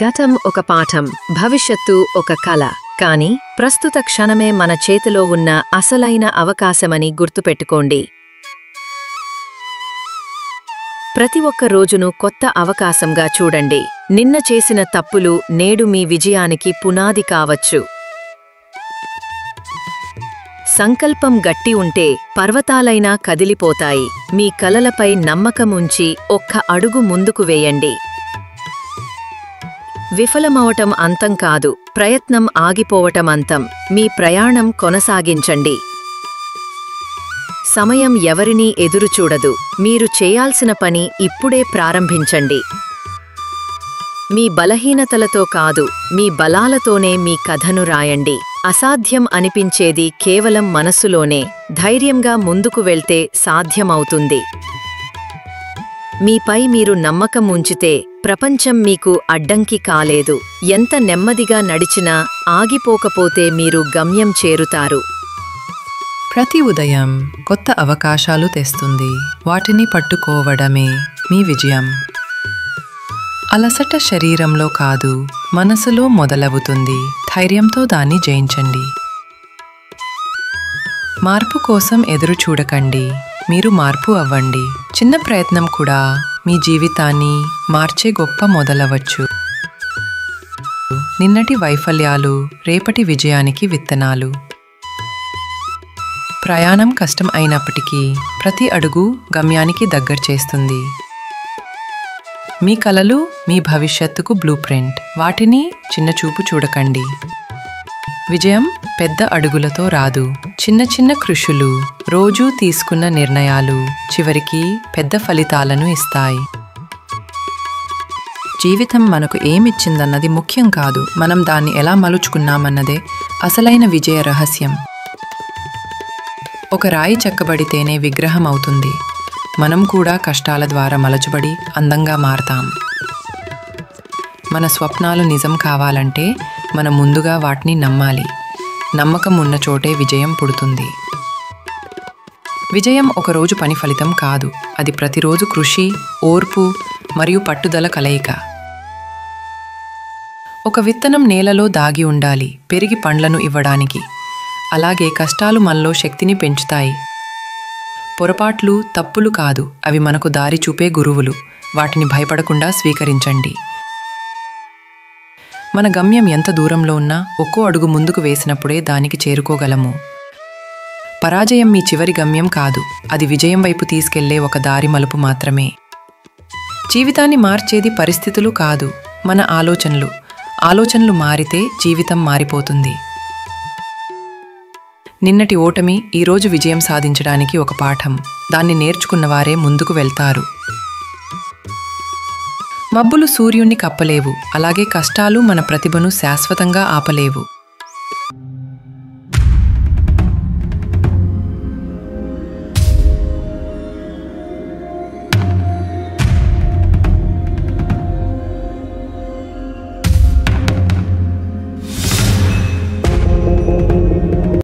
గతం ఒక పాఠం, భవిష్యత్తు ఒక కల. కానీ ప్రస్తుత క్షణమే మన చేతిలో ఉన్న అసలైన అవకాశమని గుర్తుపెట్టుకోండి. ప్రతి ఒక్క రోజును కొత్త అవకాశంగా చూడండి. నిన్న చేసిన తప్పులు నేడు మీ విజయానికి పునాది కావచ్చు. సంకల్పం గట్టి ఉంటే పర్వతాలైనా కదిలిపోతాయి. మీ కలలపై నమ్మకం ఉంచి ఒక్క అడుగు ముందుకు వేయండి. విఫలమవటం అంతం కాదు, ప్రయత్నం ఆగిపోవటం అంతం. మీ ప్రయాణం కొనసాగించండి. సమయం ఎవరినీ ఎదురుచూడదు. మీరు చేయాల్సిన పని ఇప్పుడే ప్రారంభించండి. మీ బలహీనతలతో కాదు, మీ బలాలతోనే మీ కథను రాయండి. అసాధ్యం అనిపించేది కేవలం మనస్సులోనే. ధైర్యంగా ముందుకు వెళ్తే సాధ్యమవుతుంది. మీపై మీరు నమ్మకం ఉంచితే ప్రపంచం మీకు అడ్డంకి కాలేదు. ఎంత నెమ్మదిగా నడిచినా ఆగిపోకపోతే మీరు గమ్యం చేరుతారు. ప్రతి ఉదయం కొత్త అవకాశాలు తెస్తుంది. వాటిని పట్టుకోవడమే మీ విజయం. అలసట శరీరంలో కాదు, మనసులో మొదలవుతుంది. ధైర్యంతో దాన్ని జయించండి. మార్పు కోసం ఎదురు చూడకండి, మీరు మార్పు అవ్వండి. చిన్న ప్రయత్నం కూడా మీ జీవితాన్ని మార్చే గొప్ప మొదలవచ్చు. నిన్నటి వైఫల్యాలు రేపటి విజయానికి విత్తనాలు. ప్రయాణం కష్టం అయినప్పటికీ ప్రతి అడుగు గమ్యానికి దగ్గర చేస్తుంది. మీ కలలు మీ భవిష్యత్తుకు బ్లూ ప్రింట్. వాటిని చిన్నచూపు చూడకండి. విజయం పెద్ద అడుగులతో రాదు, చిన్న చిన్న కృషులు, రోజూ తీసుకున్న నిర్ణయాలు చివరికి పెద్ద ఫలితాలను ఇస్తాయి. జీవితం మనకు ఏమిచ్చిందన్నది ముఖ్యం కాదు, మనం దాన్ని ఎలా మలుచుకున్నామన్నదే అసలైన విజయ రహస్యం. ఒక రాయి చెక్కబడితేనే విగ్రహం అవుతుంది. మనం కూడా కష్టాల ద్వారా మలచబడి అందంగా మారతాం. మన స్వప్నాలు నిజం కావాలంటే మనం ముందుగా వాటిని నమ్మాలి. నమ్మకం ఉన్న చోటే విజయం పుడుతుంది. విజయం ఒకరోజు పని ఫలితం కాదు, అది ప్రతిరోజు కృషి, ఓర్పు మరియు పట్టుదల కలయిక. ఒక విత్తనం నేలలో దాగి ఉండాలి, పెరిగి పండ్లను ఇవ్వడానికి. అలాగే కష్టాలు మనలో శక్తిని పెంచుతాయి. పొరపాట్లు తప్పులు కాదు, అవి మనకు దారి చూపే గురువులు. వాటిని భయపడకుండా స్వీకరించండి. మన గమ్యం ఎంత దూరంలో ఉన్నా ఒక్కో అడుగు ముందుకు వేసినప్పుడే దానికి చేరుకోగలము. పరాజయం మీ చివరి గమ్యం కాదు, అది విజయం వైపు తీసుకెళ్లే ఒక దారి మలుపు మాత్రమే. జీవితాన్ని మార్చేది పరిస్థితులు కాదు, మన ఆలోచనలు. ఆలోచనలు మారితే జీవితం మారిపోతుంది. నిన్నటి ఓటమి ఈరోజు విజయం సాధించడానికి ఒక పాఠం. దాన్ని నేర్చుకున్నవారే ముందుకు వెళ్తారు. మబ్బులు సూర్యుణ్ణి కప్పలేవు, అలాగే కష్టాలు మన ప్రతిభను శాశ్వతంగా ఆపలేవు.